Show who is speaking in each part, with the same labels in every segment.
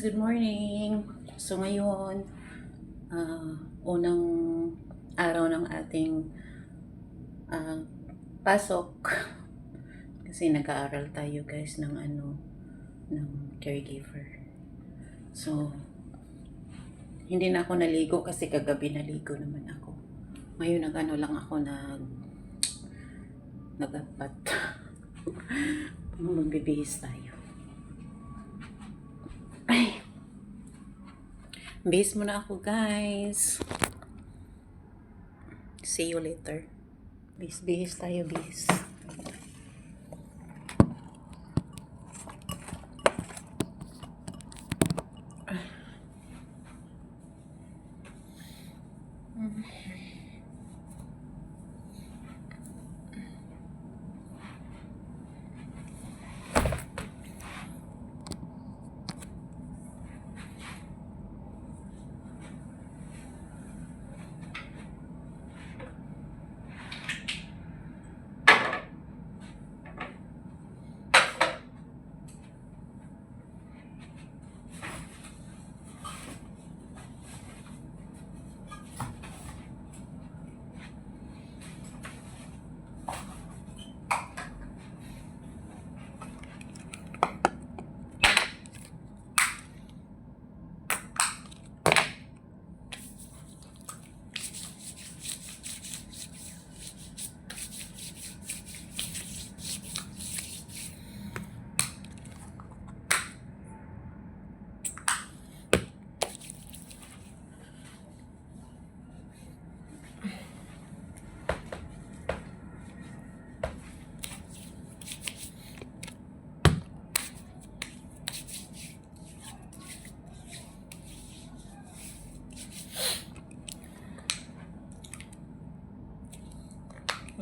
Speaker 1: good morning. So ngayon, unang araw ng ating ah, pasok kasi nag-aaral tayo guys ng ng caregiver. So hindi na ako naligo kasi kagabi naligo naman ako. Ngayon lang ako nagapat. Magbibihis tayo. Ay, bihis muna ako guys. See you later. Bihis tayo, bihis.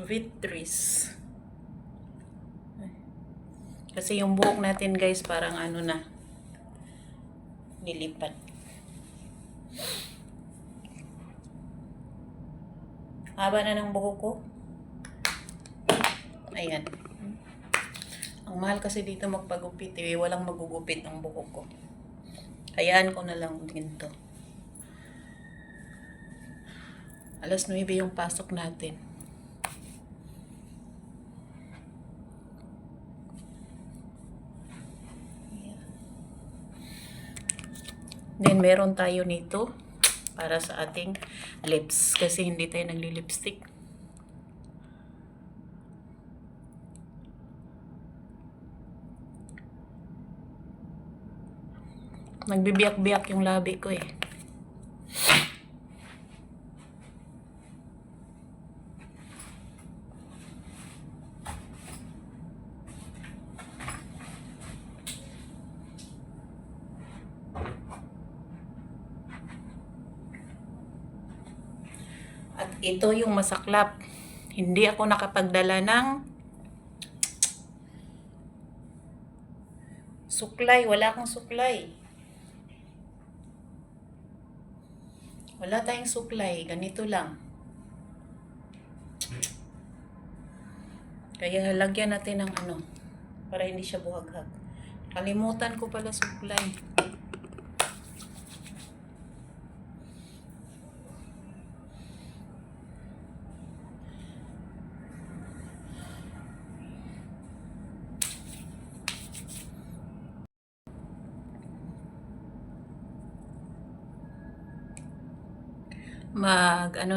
Speaker 1: Vitris. Kasi yung buhok natin guys parang nilipat. Haba na ng buhok ko. Ayan. Ang mahal kasi dito magpagupit eh. Walang magugupit ang buhok ko. Hayaan ko na lang din to. Alas 9 yung pasok natin. Then, meron tayo nito para sa ating lips. Kasi hindi tayo nagli-lipstick. Nagbibiyak-biyak yung labi ko eh. At ito yung masaklap. Hindi ako nakapagdala ng suklay. Wala akong suklay. Wala tayong suklay. Ganito lang. Kaya lagyan natin ng para hindi siya buhaghag. Kalimutan ko pala suklay.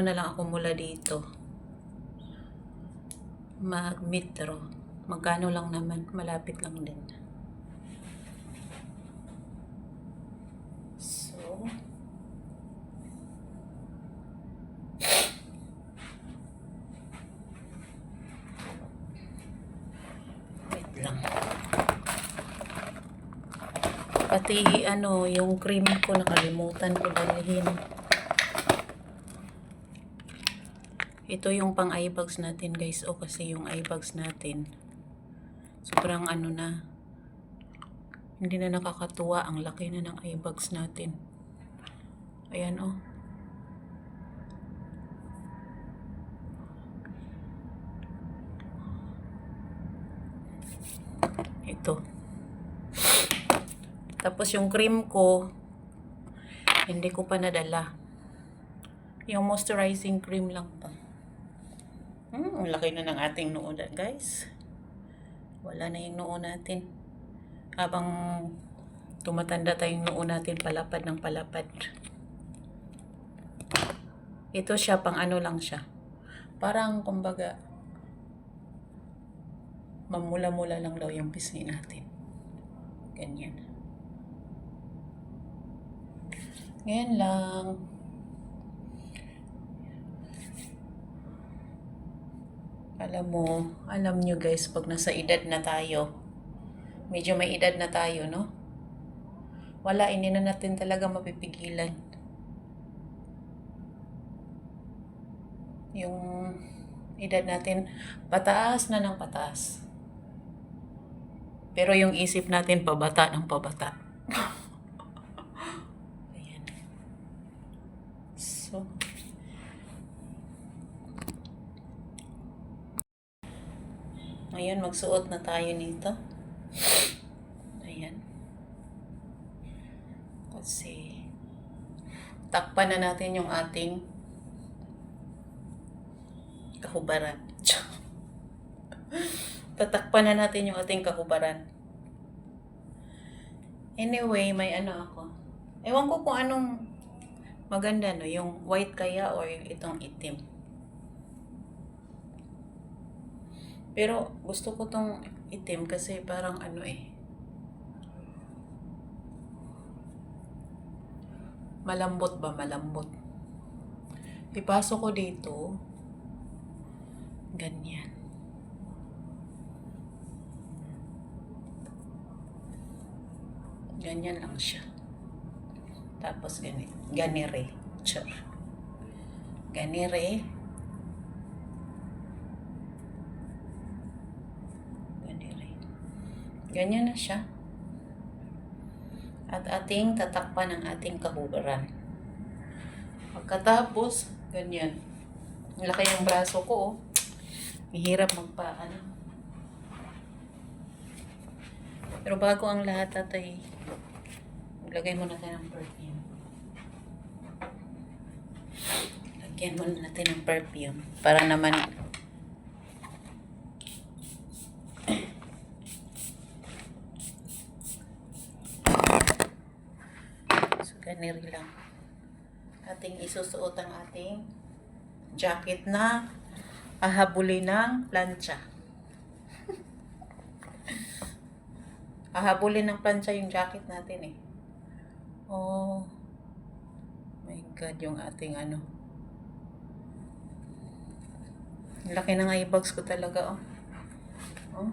Speaker 1: Na lang ako mula dito. Metro. Magkano lang naman. Malapit lang din. So, wait lang. Pati yung cream ko nakalimutan ko dalhin. Ito yung pang eye bags natin guys. O kasi yung eye bags natin sobrang na. Hindi na nakakatuwa. Ang laki na ng eye bags natin. Ayan oh. Ito. Tapos yung cream ko, hindi ko pa nadala. Yung moisturizing cream lang to. Ang laki na ng ating noo, guys. Wala na yung noo natin. Habang tumatanda tayong noo natin, palapad ng palapad. Ito siya, pang ano lang siya. Parang, kumbaga, mamula-mula lang daw yung pisngi natin. Ganyan. Ngayon lang. Alam nyo guys, pag nasa edad na tayo, medyo may edad na tayo, no? Wala, hindi na natin talaga mapipigilan. Yung edad natin, pataas na ng pataas. Pero yung isip natin, pabata ng pabata. Ayan. So, ngayon, magsuot na tayo nito. Ayan. Kasi, takpan na natin yung ating kahubaran. Tatakpan na natin yung ating kahubaran. Anyway, may ano ako. Ewan ko kung anong maganda, no? Yung white kaya or itong itim. Pero gusto ko tong itim kasi parang ano malambot ba? Malambot. Ipasok ko dito. Ganyan. Ganyan lang siya. Tapos ganire. Char. Ganire. Ganyan na siya. At ating tatakpan ang ating kahubaran. Pagkatapos, ganyan. Laki yung braso ko, oh. Mahirap magpaano. Pero bago ang lahat, tatay, maglagay muna tayo ng perfume. Lagyan muna natin ng perfume. Para naman ganiri lang. Ating isusuot ang ating jacket na ahabulin ng plancha. Ahabulin ng plancha yung jacket natin eh. Oh my God, yung ating ano. Laki ng eyebags ko talaga, oh. Oh.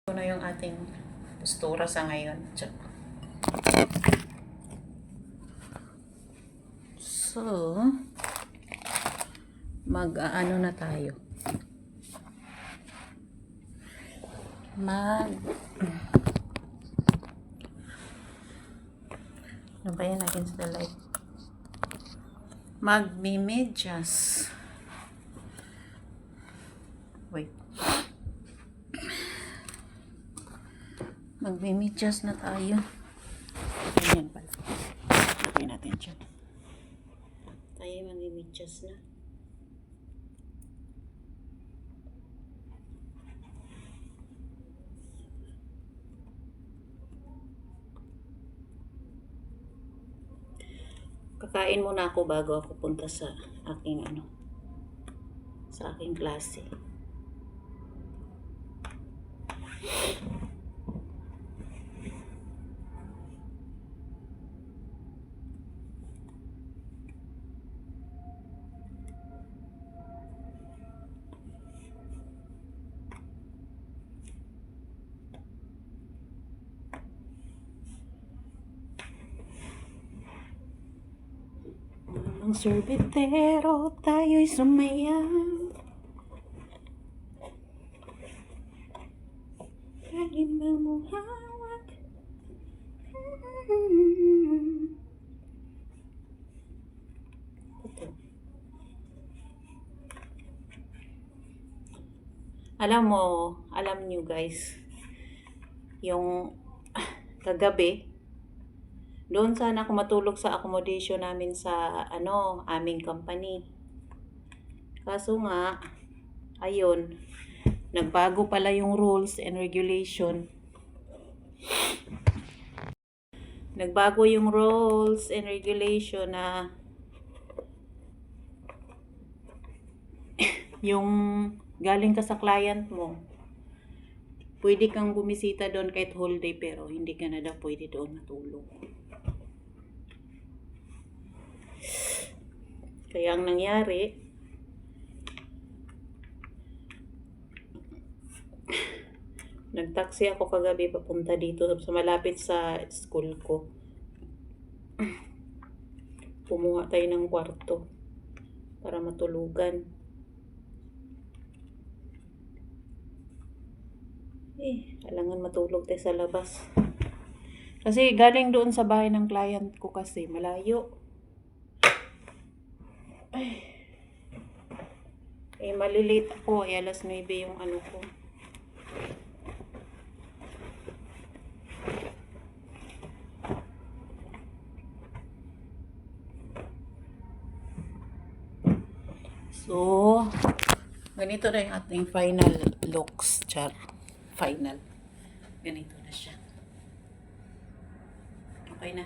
Speaker 1: Ito na yung ating postura sa ngayon. So, mag-ano na tayo. Ano ba yan against the light? Magmemedyas. Wait. Magmemedyas na tayo. Ganyan pala. Lagay natin dyan. Tayo magmemedyas na. Kakain muna ako bago ako punta sa aking sa aking klase. Ang sorbetero, tayo'y sumayaw. Kalimang mo hawak. alam nyo guys, yung kagabi, doon sana ako matulog sa accommodation namin sa aming company. Kaso nga, ayun, nagbago pala yung rules and regulation. Nagbago yung rules and regulation na yung galing ka sa client mo, pwede kang bumisita doon kahit whole day pero hindi ka na daw pwede doon matulog. Kaya ang nangyari, nagtaksi ako kagabi papunta dito sa malapit sa school ko. Kumuha tayo ng kwarto para matulugan. Kailangan matulog tayo sa labas. Kasi galing doon sa bahay ng client ko kasi malayo. Malilate ako. Alas 9 yung ko. So, ganito na yung ating final looks, char. Final. Ganito na siya. Okay na.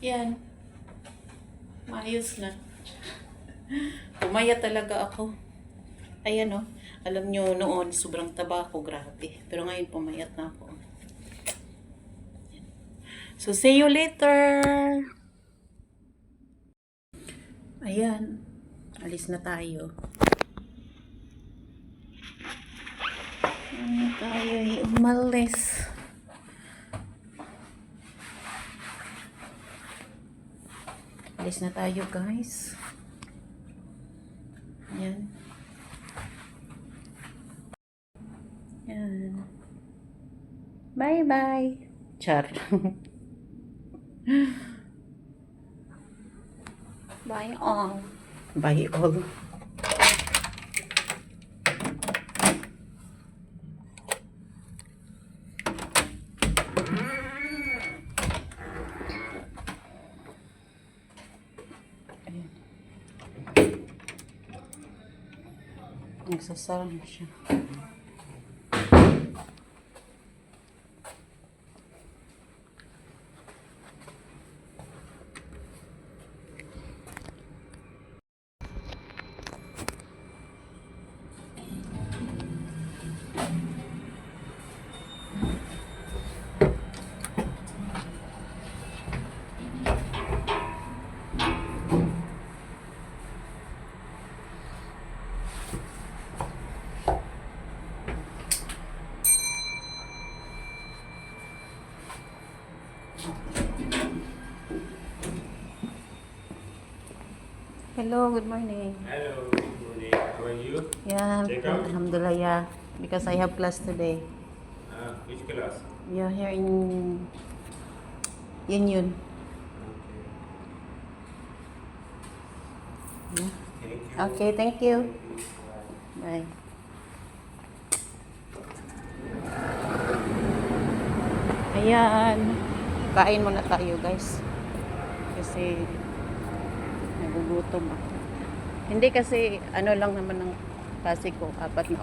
Speaker 1: Yan. Maayos na. Pumaya talaga ako. Ayan o. Alam nyo noon, sobrang taba ako. Grabe. Pero ngayon, pumayat na ako. So, see you later. Ayan. Alis na tayo. Tayo umalis. Alis na tayo guys. Yan. Yan. Bye bye. Char. Bye all. Bye all. Nagsasara na siya. Hello, good morning.
Speaker 2: Hello, good morning. How are you?
Speaker 1: Yeah,
Speaker 2: Check out?
Speaker 1: alhamdulillah, yeah. Because I have class today.
Speaker 2: Which class?
Speaker 1: Yeah, here in Union. Yeah.
Speaker 2: Thank you.
Speaker 1: Okay, thank you. Bye. Ayan. Kain muna tayo, guys. Kasi nagugutom ako. Hindi kasi ano lang naman ng klase ko, 4 na